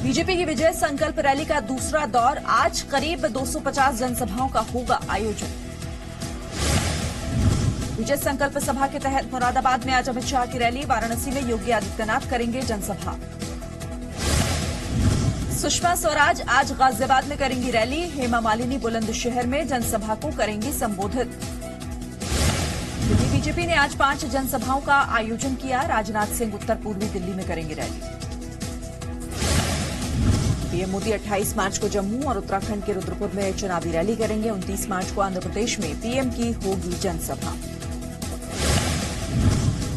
BJP की विजय संकल्प rally का दूसरा दौर आज करीब 250 जनसभाओं का होगा आयोजन। विजय संकल्प सभा के तहत मुरादाबाद में आज अमित शाह की रैली, वाराणसी में योगी आदित्यनाथ करेंगे जनसभा। सुषमा स्वराज आज गाजियाबाद में करेंगी रैली, हेमा मालिनी बुलंदशहर में जनसभा को करेंगी संबोधित। दिल्ली बीजेपी ने आज 5 जनसभाओं का आयोजन किया, राजनाथ सिंह उत्तर पूर्वी दिल्ली में करेंगे रैली। पीएम मोदी 28 मार्च को जम्मू और उत्तराखंड के रुद्रपुर में चुनावी रैली करेंगे। 29 मार्च को आंध्र प्रदेश में पीएम की होगी जनसभा।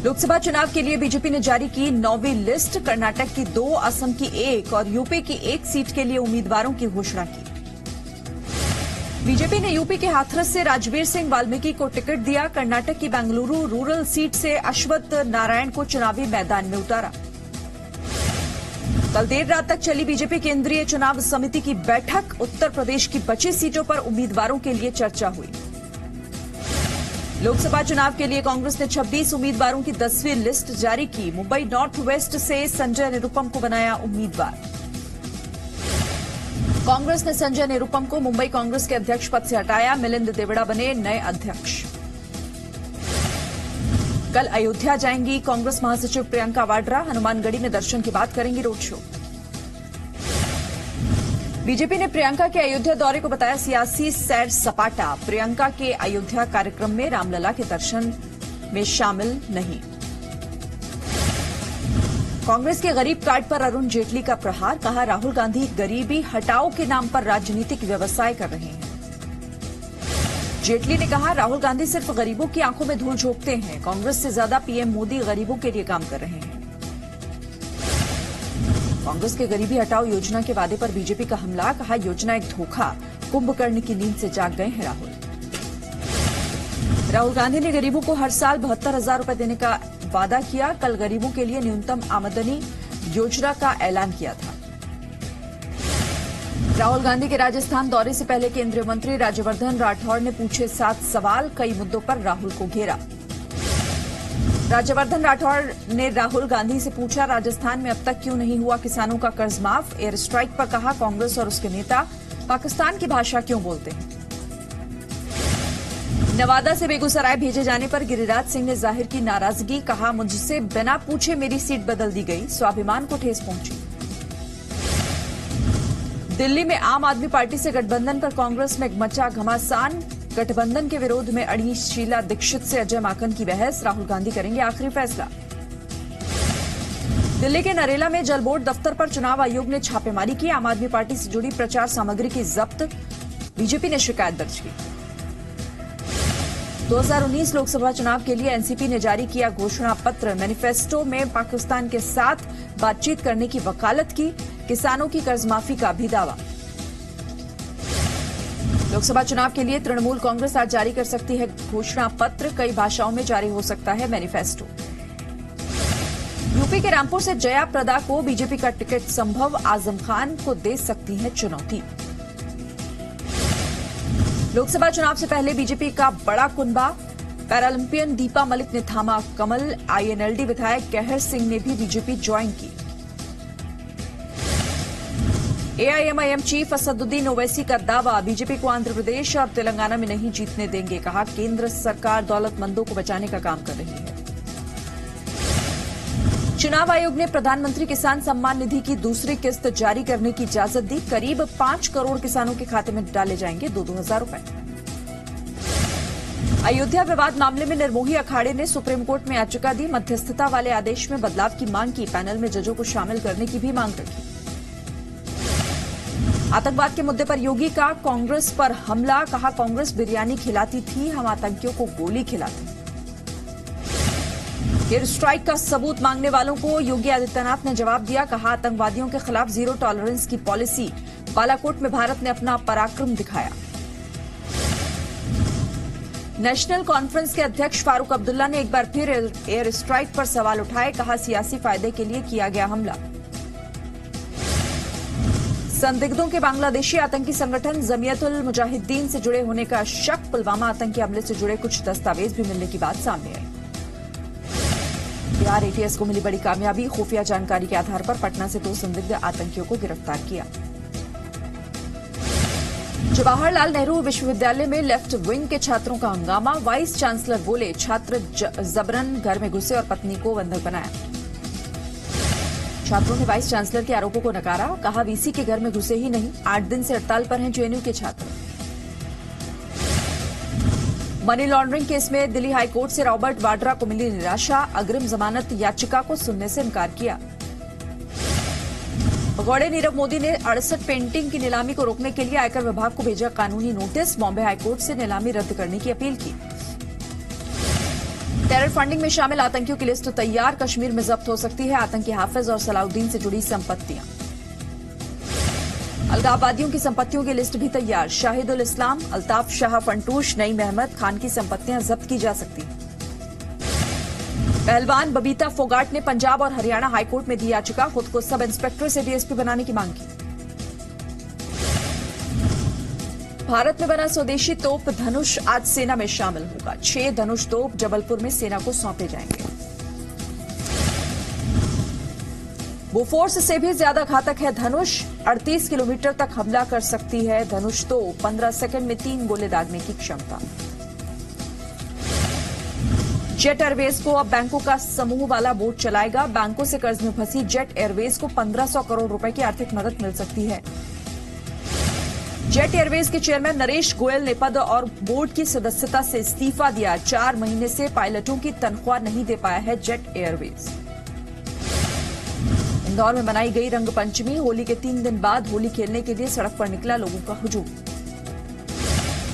लोकसभा चुनाव के लिए बीजेपी ने जारी की 9वीं लिस्ट, कर्नाटक की 2, असम की 1 और यूपी की 1 सीट के लिए उम्मीदवारों की घोषणा की। बीजेपी ने यूपी के हाथरस से राजवीर सिंह वाल्मीकि को टिकट दिया। कर्नाटक की बेंगलुरु रूरल सीट से अश्वत्थ नारायण को चुनावी मैदान में उतारा। कल देर रात तक चली बीजेपी केंद्रीय चुनाव समिति की बैठक, उत्तर प्रदेश की बची सीटों पर उम्मीदवारों के लिए चर्चा हुई। लोकसभा चुनाव के लिए कांग्रेस ने 26 उम्मीदवारों की 10वीं लिस्ट जारी की। मुंबई नॉर्थ वेस्ट से संजय निरुपम को बनाया उम्मीदवार। कांग्रेस ने संजय निरुपम को मुंबई कांग्रेस के अध्यक्ष पद से हटाया। मिलिंद देवड़ा बने नए अध्यक्ष। कल अयोध्या जाएंगी कांग्रेस महासचिव प्रियंका वाड्रा, हनुमानगढ़ी में दर्शन के बाद करेंगी रोड शो। बीजेपी ने प्रियंका के अयोध्या दौरे को बताया सियासी सैर सपाटा। प्रियंका के अयोध्या कार्यक्रम में रामलला के दर्शन में शामिल नहीं। कांग्रेस के गरीब कार्ड पर अरुण जेटली का प्रहार, कहा राहुल गांधी गरीबी हटाओ के नाम पर राजनीतिक व्यवसाय कर रहे हैं। जेटली ने कहा राहुल गांधी सिर्फ गरीबों की आंखों में धूल झोंकते हैं, कांग्रेस से ज्यादा पीएम मोदी गरीबों के लिए काम कर रहे हैं। कांग्रेस के गरीबी हटाओ योजना के वादे पर बीजेपी का हमला, कहा योजना एक धोखा, कुंभकर्ण की नींद से जाग गए हैं राहुल गांधी ने गरीबों को हर साल 72,000 रुपए देने का वादा किया। कल गरीबों के लिए न्यूनतम आमदनी योजना का ऐलान किया था। राहुल गांधी के राजस्थान दौरे से पहले केंद्रीय मंत्री राज्यवर्धन राठौड़ ने पूछे 7 सवाल, कई मुद्दों पर राहुल को घेरा। राज्यवर्धन राठौड़ ने राहुल गांधी से पूछा राजस्थान में अब तक क्यों नहीं हुआ किसानों का कर्ज माफ। एयर स्ट्राइक पर कहा कांग्रेस और उसके नेता पाकिस्तान की भाषा क्यों बोलते हैं। नवादा से बेगूसराय भेजे जाने पर गिरिराज सिंह ने जाहिर की नाराजगी, कहा मुझसे बिना पूछे मेरी सीट बदल दी गई, स्वाभिमान को ठेस पहुंची। दिल्ली में आम आदमी पार्टी से गठबंधन पर कांग्रेस में मचा घमासान, गठबंधन के विरोध में अड़ी शीला दीक्षित से अजय माकन की बहस, राहुल गांधी करेंगे आखिरी फैसला। दिल्ली के नरेला में जल बोर्ड दफ्तर पर चुनाव आयोग ने छापेमारी की, आम आदमी पार्टी से जुड़ी प्रचार सामग्री की जब्त, बीजेपी ने शिकायत दर्ज की। 2019 लोकसभा चुनाव के लिए एनसीपी ने जारी किया घोषणा पत्र, मैनिफेस्टो में पाकिस्तान के साथ बातचीत करने की वकालत की, किसानों की कर्जमाफी का भी दावा। लोकसभा चुनाव के लिए तृणमूल कांग्रेस आज जारी कर सकती है घोषणा पत्र, कई भाषाओं में जारी हो सकता है मैनिफेस्टो। यूपी के रामपुर से जया प्रदा को बीजेपी का टिकट संभव, आजम खान को दे सकती है चुनौती। लोकसभा चुनाव से पहले बीजेपी का बड़ा कुनबा, पैरालंपियन दीपा मलिक ने थामा कमल, आईएनएलडी विधायक कहर सिंह ने भी बीजेपी ज्वाइन की। एआईएमआईएम चीफ असदुद्दीन ओवैसी का दावा, बीजेपी को आंध्र प्रदेश और तेलंगाना में नहीं जीतने देंगे, कहा केंद्र सरकार दौलतमंदों को बचाने का काम कर रही है। चुनाव आयोग ने प्रधानमंत्री किसान सम्मान निधि की दूसरी किस्त जारी करने की इजाजत दी, करीब 5 करोड़ किसानों के खाते में डाले जाएंगे 2-2 हजार रुपए। अयोध्या विवाद मामले में निर्मोही अखाड़े ने सुप्रीम कोर्ट में याचिका दी, मध्यस्थता वाले आदेश में बदलाव की मांग की, पैनल में जजों को शामिल करने की भी मांग रखी। आतंकवाद के मुद्दे पर योगी का कांग्रेस पर हमला, कहा कांग्रेस बिरयानी खिलाती थी, हम आतंकियों को गोली खिलाते। एयर स्ट्राइक का सबूत मांगने वालों को योगी आदित्यनाथ ने जवाब दिया, कहा आतंकवादियों के खिलाफ जीरो टॉलरेंस की पॉलिसी, बालाकोट में भारत ने अपना पराक्रम दिखाया। नेशनल कॉन्फ्रेंस के अध्यक्ष फारूक अब्दुल्ला ने एक बार फिर एयर स्ट्राइक पर सवाल उठाए, कहा सियासी फायदे के लिए किया गया हमला। संदिग्धों के बांग्लादेशी आतंकी संगठन जमीयतुल मुजाहिदीन से जुड़े होने का शक, पुलवामा आतंकी हमले से जुड़े कुछ दस्तावेज भी मिलने की बात सामने आई। लगातार एटीएस को मिली बड़ी कामयाबी, खुफिया जानकारी के आधार पर पटना से 2 संदिग्ध आतंकियों को गिरफ्तार किया। जवाहरलाल नेहरू विश्वविद्यालय में लेफ्ट विंग के छात्रों का हंगामा, वाइस चांसलर बोले छात्र जबरन घर में घुसे और पत्नी को बंधक बनाया। छात्रों ने वाइस चांसलर के आरोपों को नकारा, कहा वीसी के घर में घुसे ही नहीं, 8 दिन से हड़ताल पर हैं जेएनयू के छात्र। मनी लॉन्ड्रिंग केस में दिल्ली हाईकोर्ट से रॉबर्ट वाड्रा को मिली निराशा, अग्रिम जमानत याचिका को सुनने से इनकार किया। भगौड़े नीरव मोदी ने 68 पेंटिंग की नीलामी को रोकने के लिए आयकर विभाग को भेजा कानूनी नोटिस, बॉम्बे हाईकोर्ट से नीलामी रद्द करने की अपील की। टेरर फंडिंग में शामिल आतंकियों की लिस्ट तैयार, कश्मीर में जब्त हो सकती है आतंकी हाफिज और सलाउद्दीन से जुड़ी संपत्तियां। अलगाववादियों की संपत्तियों की लिस्ट भी तैयार, शाहिदुल इस्लाम, अल्ताफ शाह फंटूश, नईम अहमद खान की संपत्तियां जब्त की जा सकती हैं। पहलवान बबीता फोगाट ने पंजाब और हरियाणा हाईकोर्ट में दी याचिका, खुद को सब इंस्पेक्टर से डीएसपी बनाने की मांग की। भारत में बना स्वदेशी तोप धनुष आज सेना में शामिल होगा, 6 धनुष तोप जबलपुर में सेना को सौंपे जाएंगे। बोफोर्स से भी ज्यादा घातक है धनुष, 38 किलोमीटर तक हमला कर सकती है धनुष तोप, 15 सेकंड में 3 गोले दागने की क्षमता। जेट एयरवेज को अब बैंकों का समूह वाला बोर्ड चलाएगा, बैंकों से कर्ज में फंसी जेट एयरवेज को 1500 करोड़ रुपए की आर्थिक मदद मिल सकती है। जेट एयरवेज के चेयरमैन नरेश गोयल ने पद और बोर्ड की सदस्यता से इस्तीफा दिया, 4 महीने से पायलटों की तनख्वाह नहीं दे पाया है जेट एयरवेज। इंदौर में मनाई गई रंग पंचमी, होली के 3 दिन बाद होली खेलने के लिए सड़क पर निकला लोगों का हुजूम।